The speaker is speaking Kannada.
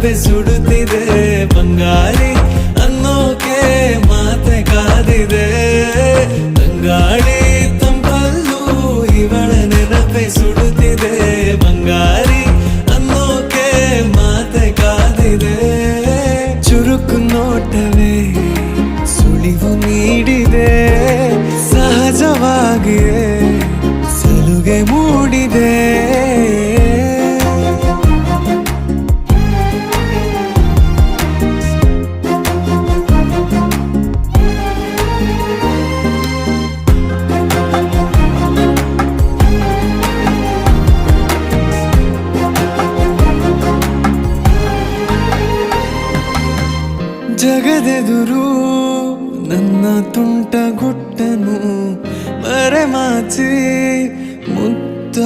ನೆನಪೆ ಸುಡುತ್ತಿದೆ ಬಂಗಾರಿ ಅನ್ನೋಕೆ ಮಾತೆ ಕಾದಿದೆ ತಂಗಾಳಿ ತಂಪಲ್ಲೂ ಇವಳ ನೆನಪೆ ಸುಡುತ್ತಿದೆ ಬಂಗಾರಿ ಅನ್ನೋಕೆ ಮಾತೆ ಕಾದಿದೆ ಚುರುಕು ನೋಟವೇ ಸುಳಿವು ನೀಡಿದೆ ಸಹಜವಾಗಿಯೇ ಸಲುಗೆ ಮೂಡಿದೆ ಜಗದೆದುರು ನನ್ನ ತುಂಟ ಗುಟ್ಟನು ಮರೆಮಾಚಿ ಮುತ್ತ